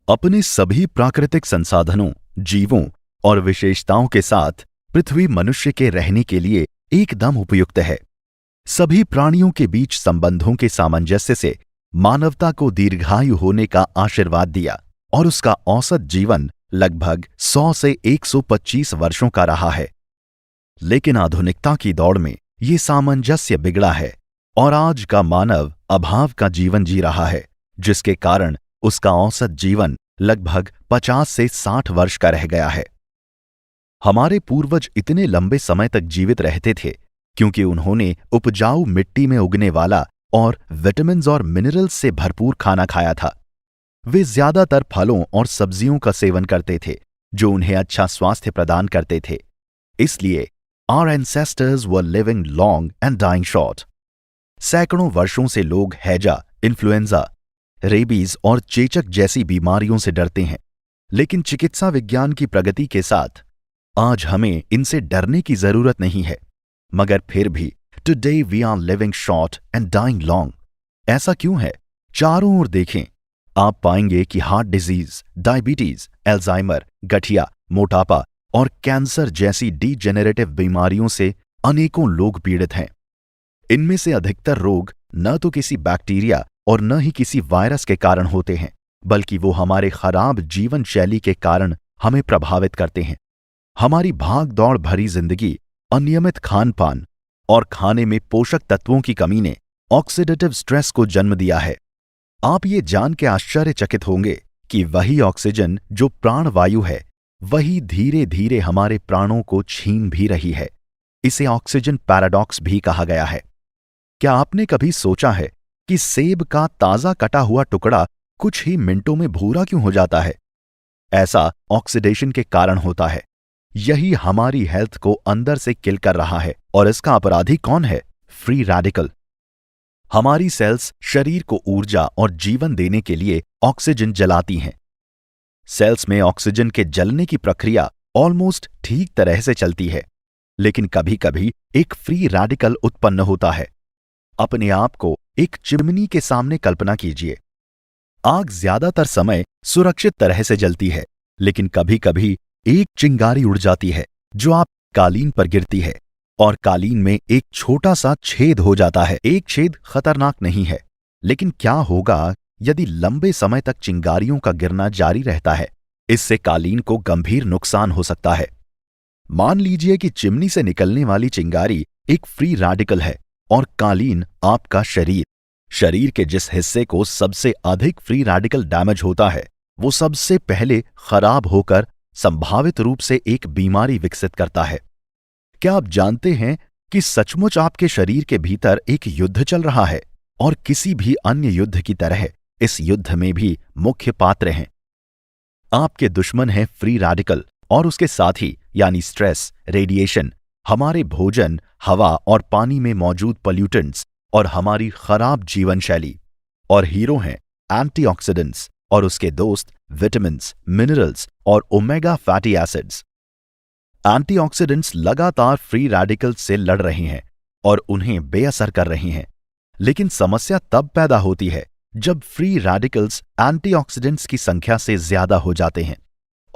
अपने सभी प्राकृतिक संसाधनों, जीवों और विशेषताओं के साथ पृथ्वी मनुष्य के रहने के लिए एकदम उपयुक्त है। सभी प्राणियों के बीच संबंधों के सामंजस्य से मानवता को दीर्घायु होने का आशीर्वाद दिया और उसका औसत जीवन लगभग 100 से 125 वर्षों का रहा है। लेकिन आधुनिकता की दौड़ में ये सामंजस्य बिगड़ा है और आज का मानव अभाव का जीवन जी रहा है, जिसके कारण उसका औसत जीवन लगभग 50 से 60 वर्ष का रह गया है। हमारे पूर्वज इतने लंबे समय तक जीवित रहते थे क्योंकि उन्होंने उपजाऊ मिट्टी में उगने वाला और विटामिन्स और मिनरल्स से भरपूर खाना खाया था। वे ज्यादातर फलों और सब्जियों का सेवन करते थे जो उन्हें अच्छा स्वास्थ्य प्रदान करते थे। इसलिए our ancestors were living long and dying short। सैकड़ों वर्षों से लोग हैजा, इन्फ्लुएंजा, रेबीज और चेचक जैसी बीमारियों से डरते हैं, लेकिन चिकित्सा विज्ञान की प्रगति के साथ आज हमें इनसे डरने की जरूरत नहीं है। मगर फिर भी today we are living short and dying long. ऐसा क्यों है? चारों ओर देखें, आप पाएंगे कि हार्ट डिजीज, डायबिटीज, अल्जाइमर, गठिया, मोटापा और कैंसर जैसी डीजेनरेटिव बीमारियों से अनेकों लोग पीड़ित हैं। इनमें से अधिकतर रोग न तो किसी बैक्टीरिया और न ही किसी वायरस के कारण होते हैं, बल्कि वो हमारे खराब जीवन शैली के कारण हमें प्रभावित करते हैं। हमारी भाग दौड़ भरी जिंदगी, अनियमित खान पान और खाने में पोषक तत्वों की कमी ने ऑक्सीडेटिव स्ट्रेस को जन्म दिया है। आप ये जान के आश्चर्यचकित होंगे कि वही ऑक्सीजन जो प्राणवायु है, वही धीरे धीरे हमारे प्राणों को छीन भी रही है। इसे ऑक्सीजन पैराडॉक्स भी कहा गया है। क्या आपने कभी सोचा है कि सेब का ताजा कटा हुआ टुकड़ा कुछ ही मिनटों में भूरा क्यों हो जाता है? ऐसा ऑक्सीडेशन के कारण होता है। यही हमारी हेल्थ को अंदर से किल कर रहा है और इसका अपराधी कौन है? Free radical. हमारी सेल्स शरीर को ऊर्जा और जीवन देने के लिए ऑक्सीजन जलाती हैं। सेल्स में ऑक्सीजन के जलने की प्रक्रिया ऑलमोस्ट ठीक तरह से चलती है, लेकिन कभी कभी एक फ्री रेडिकल उत्पन्न होता है। अपने आप को एक चिमनी के सामने कल्पना कीजिए। आग ज्यादातर समय सुरक्षित तरह से जलती है, लेकिन कभी कभी एक चिंगारी उड़ जाती है जो आप कालीन पर गिरती है और कालीन में एक छोटा सा छेद हो जाता है। एक छेद खतरनाक नहीं है, लेकिन क्या होगा यदि लंबे समय तक चिंगारियों का गिरना जारी रहता है? इससे कालीन को गंभीर नुकसान हो सकता है। मान लीजिए कि चिमनी से निकलने वाली चिंगारी एक फ्री रेडिकल है और कालीन आपका शरीर के जिस हिस्से को सबसे अधिक फ्री रेडिकल डैमेज होता है, वो सबसे पहले खराब होकर संभावित रूप से एक बीमारी विकसित करता है। क्या आप जानते हैं कि सचमुच आपके शरीर के भीतर एक युद्ध चल रहा है और किसी भी अन्य युद्ध की तरह इस युद्ध में भी मुख्य पात्र हैं? आपके दुश्मन है फ्री रेडिकल और उसके साथी यानी स्ट्रेस, रेडिएशन, हमारे भोजन, हवा और पानी में मौजूद पोल्यूटेंट्स और हमारी खराब जीवन शैली। और हीरो हैं एंटीऑक्सीडेंट्स और उसके दोस्त विटामिन्स, मिनरल्स और ओमेगा फैटी एसिड्स। एंटीऑक्सीडेंट्स लगातार फ्री रेडिकल्स से लड़ रहे हैं और उन्हें बेअसर कर रहे हैं। लेकिन समस्या तब पैदा होती है जब फ्री रेडिकल्स एंटीऑक्सीडेंट्स की संख्या से ज्यादा हो जाते हैं।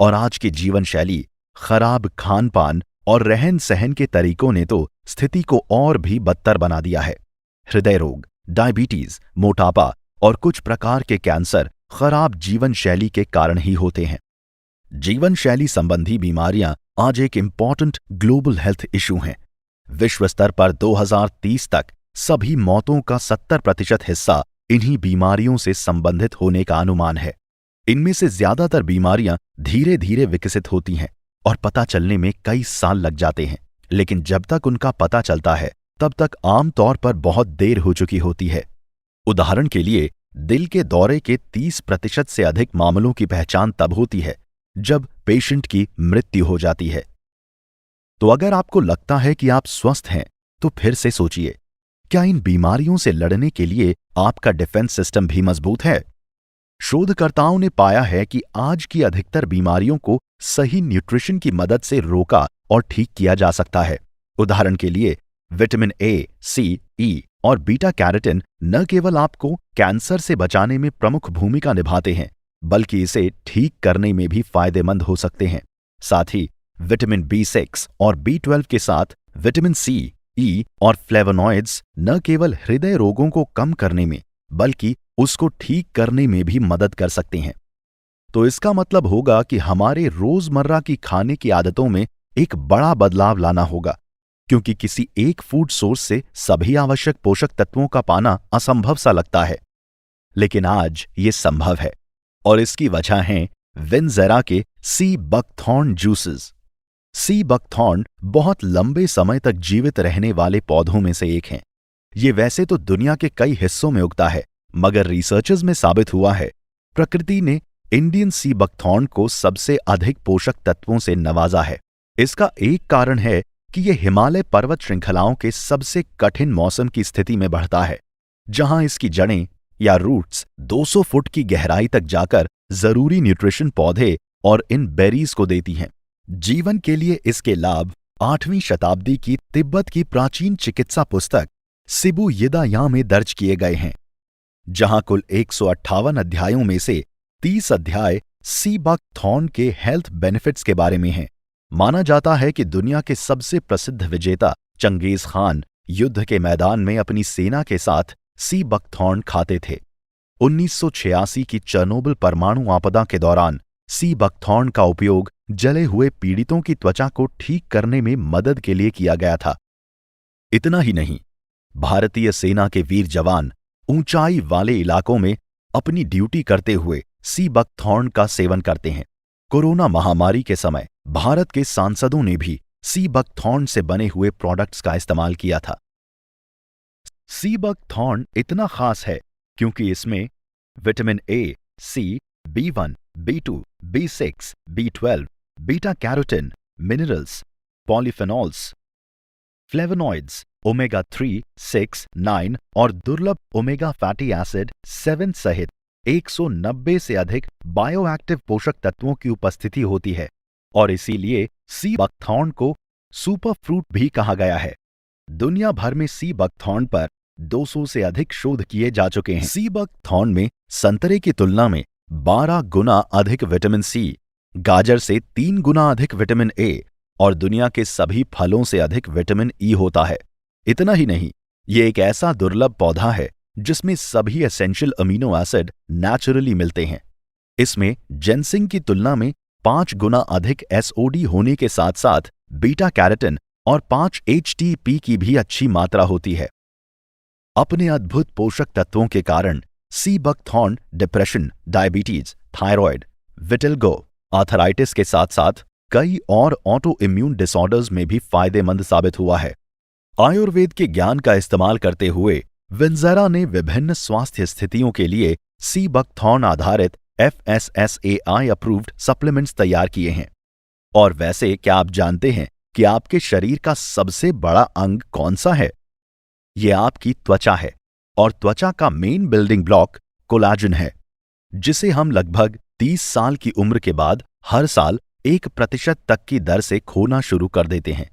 और आज की जीवन शैली, खराब खान पान और रहन सहन के तरीकों ने तो स्थिति को और भी बदतर बना दिया है। हृदय रोग, डायबिटीज, मोटापा और कुछ प्रकार के कैंसर खराब जीवन शैली के कारण ही होते हैं। जीवन शैली संबंधी बीमारियां आज एक इंपॉर्टेंट ग्लोबल हेल्थ इशू हैं। विश्व स्तर पर 2030 तक सभी मौतों का 70% हिस्सा इन्हीं बीमारियों से संबंधित होने का अनुमान है। इनमें से ज्यादातर बीमारियां धीरे धीरे विकसित होती हैं और पता चलने में कई साल लग जाते हैं, लेकिन जब तक उनका पता चलता है तब तक आमतौर पर बहुत देर हो चुकी होती है। उदाहरण के लिए, दिल के दौरे के 30% से अधिक मामलों की पहचान तब होती है जब पेशेंट की मृत्यु हो जाती है। तो अगर आपको लगता है कि आप स्वस्थ हैं, तो फिर से सोचिए, क्या इन बीमारियों से लड़ने के लिए आपका डिफेंस सिस्टम भी मजबूत है? शोधकर्ताओं ने पाया है कि आज की अधिकतर बीमारियों को सही न्यूट्रिशन की मदद से रोका और ठीक किया जा सकता है। उदाहरण के लिए, विटामिन ए, सी, ई और बीटा कैरोटीन न केवल आपको कैंसर से बचाने में प्रमुख भूमिका निभाते हैं, बल्कि इसे ठीक करने में भी फायदेमंद हो सकते हैं। साथ ही विटामिन B6 और B12 के साथ विटामिन C, E और फ्लेवोनॉइड्स न केवल हृदय रोगों को कम करने में बल्कि उसको ठीक करने में भी मदद कर सकते हैं। तो इसका मतलब होगा कि हमारे रोजमर्रा की खाने की आदतों में एक बड़ा बदलाव लाना होगा, क्योंकि किसी एक फूड सोर्स से सभी आवश्यक पोषक तत्वों का पाना असंभव सा लगता है। लेकिन आज ये संभव है और इसकी वजह है विनज़ेरा के sea buckthorn juices. Sea buckthorn बहुत लंबे समय तक जीवित रहने वाले पौधों में से एक हैं। ये वैसे तो दुनिया के कई हिस्सों में उगता है, मगर रिसर्चर्स में साबित हुआ है प्रकृति ने इंडियन सी बकथॉर्न को सबसे अधिक पोषक तत्वों से नवाजा है। इसका एक कारण है कि यह हिमालय पर्वत श्रृंखलाओं के सबसे कठिन मौसम की स्थिति में बढ़ता है, जहां इसकी जड़ें या रूट्स 200 फुट की गहराई तक जाकर जरूरी न्यूट्रिशन पौधे और इन बेरीज को देती हैं। जीवन के लिए इसके लाभ 8वीं शताब्दी की तिब्बत की प्राचीन चिकित्सा पुस्तक सिबु यिदाया में दर्ज किए गए हैं, जहां कुल 158 अध्यायों में से 30 अध्याय सी बकथॉर्न के हेल्थ बेनिफिट्स के बारे में हैं। माना जाता है कि दुनिया के सबसे प्रसिद्ध विजेता चंगेज खान युद्ध के मैदान में अपनी सेना के साथ सी बकथॉर्न खाते थे। 1986 की चेरनोबिल परमाणु आपदा के दौरान सी बकथॉर्न का उपयोग जले हुए पीड़ितों की त्वचा को ठीक करने में मदद के लिए किया गया था। इतना ही नहीं, भारतीय सेना के वीर जवान ऊंचाई वाले इलाकों में अपनी ड्यूटी करते हुए सी बकथॉर्न का सेवन करते हैं। कोरोना महामारी के समय भारत के सांसदों ने भी सी बकथॉर्न से बने हुए प्रोडक्ट्स का इस्तेमाल किया था। सी बकथॉर्न इतना खास है क्योंकि इसमें vitamin A, C, B1, B2, B6, B12, beta carotene, minerals, polyphenols, flavonoids, omega 3, 6, 9 और दुर्लभ ओमेगा फैटी एसिड 7 सहित 190 से अधिक बायोएक्टिव पोषक तत्वों की उपस्थिति होती है और इसीलिए सी बकथॉर्न को सुपर फ्रूट भी कहा गया है। दुनिया भर में सी बकथॉर्न पर 200 से अधिक शोध किए जा चुके हैं। सी बकथॉर्न में संतरे की तुलना में 12 गुना अधिक विटामिन C, गाजर से 3 गुना अधिक विटामिन A और दुनिया के सभी फलों से अधिक विटामिन E होता है। इतना ही नहीं, ये एक ऐसा दुर्लभ पौधा है जिसमें सभी एसेंशियल अमीनो एसिड नेचुरली मिलते हैं। इसमें जिनसिंग की तुलना में 5 गुना अधिक SOD होने के साथ साथ बीटा कैरोटीन और 5 HTP की भी अच्छी मात्रा होती है। अपने अद्भुत पोषक तत्वों के कारण sea buckthorn depression, diabetes, thyroid, vitiligo, arthritis के साथ साथ कई और ऑटो इम्यून डिसऑर्डर्स में भी फायदेमंद साबित हुआ है। आयुर्वेद के ज्ञान का इस्तेमाल करते हुए विनज़ेरा ने विभिन्न स्वास्थ्य स्थितियों के लिए सी बकथॉर्न आधारित FSSAI अप्रूव्ड सप्लीमेंट्स तैयार किए हैं। और वैसे क्या आप जानते हैं कि आपके शरीर का सबसे बड़ा अंग कौन सा है? यह आपकी त्वचा है और त्वचा का मेन बिल्डिंग ब्लॉक कोलाजन है, जिसे हम लगभग 30 साल की उम्र के बाद हर साल 1% तक की दर से खोना शुरू कर देते हैं।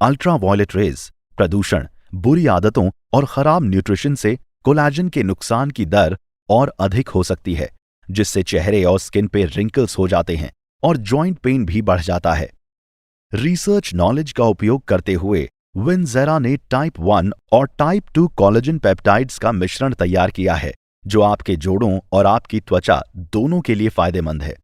अल्ट्रावायलेट रेज, प्रदूषण, बुरी आदतों और खराब न्यूट्रिशन से कोलाजन के नुकसान की दर और अधिक हो सकती है, जिससे चेहरे और स्किन पे रिंकल्स हो जाते हैं और जॉइंट पेन भी बढ़ जाता है। रिसर्च नॉलेज का उपयोग करते हुए विनज़ेरा ने टाइप 1 और टाइप 2 कोलेजन पेप्टाइड्स का मिश्रण तैयार किया है, जो आपके जोड़ों और आपकी त्वचा दोनों के लिए फायदेमंद है।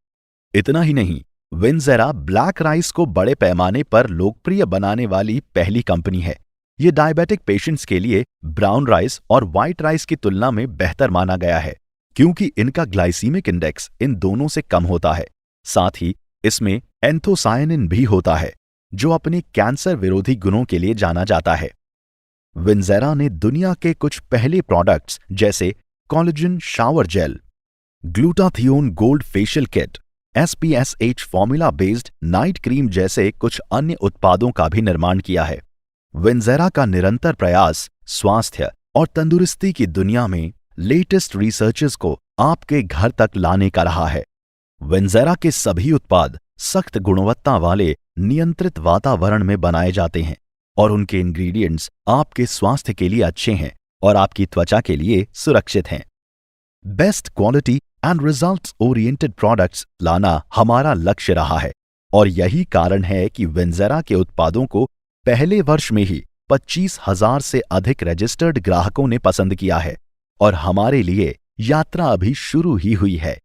इतना ही नहीं, विनज़ेरा ब्लैक राइस को बड़े पैमाने पर लोकप्रिय बनाने वाली पहली कंपनी है। ये डायबिटिक पेशेंट्स के लिए ब्राउन राइस और व्हाइट राइस की तुलना में बेहतर माना गया है, क्योंकि इनका ग्लाइसीमिक इंडेक्स इन दोनों से कम होता है। साथ ही इसमें एंथोसायनिन भी होता है, जो अपने कैंसर विरोधी गुणों के लिए जाना जाता है। विनज़ेरा ने दुनिया के कुछ पहले प्रोडक्ट्स जैसे collagen shower gel, glutathione gold facial kit, SPSH formula based night cream जैसे कुछ अन्य उत्पादों का भी निर्माण किया है। विनज़ेरा का निरंतर प्रयास स्वास्थ्य और तंदुरुस्ती की दुनिया में लेटेस्ट रिसर्चेस को आपके घर तक लाने का रहा है। विनज़ेरा के सभी उत्पाद सख्त गुणवत्ता वाले नियंत्रित वातावरण में बनाए जाते हैं और उनके इंग्रेडिएंट्स आपके स्वास्थ्य के लिए अच्छे हैं और आपकी त्वचा के लिए सुरक्षित हैं। Best quality and results oriented products लाना हमारा लक्ष्य रहा है और यही कारण है कि विंजेरा के उत्पादों को पहले वर्ष में ही 25,000 से अधिक रजिस्टर्ड ग्राहकों ने पसंद किया है और हमारे लिए यात्रा अभी शुरू ही हुई है।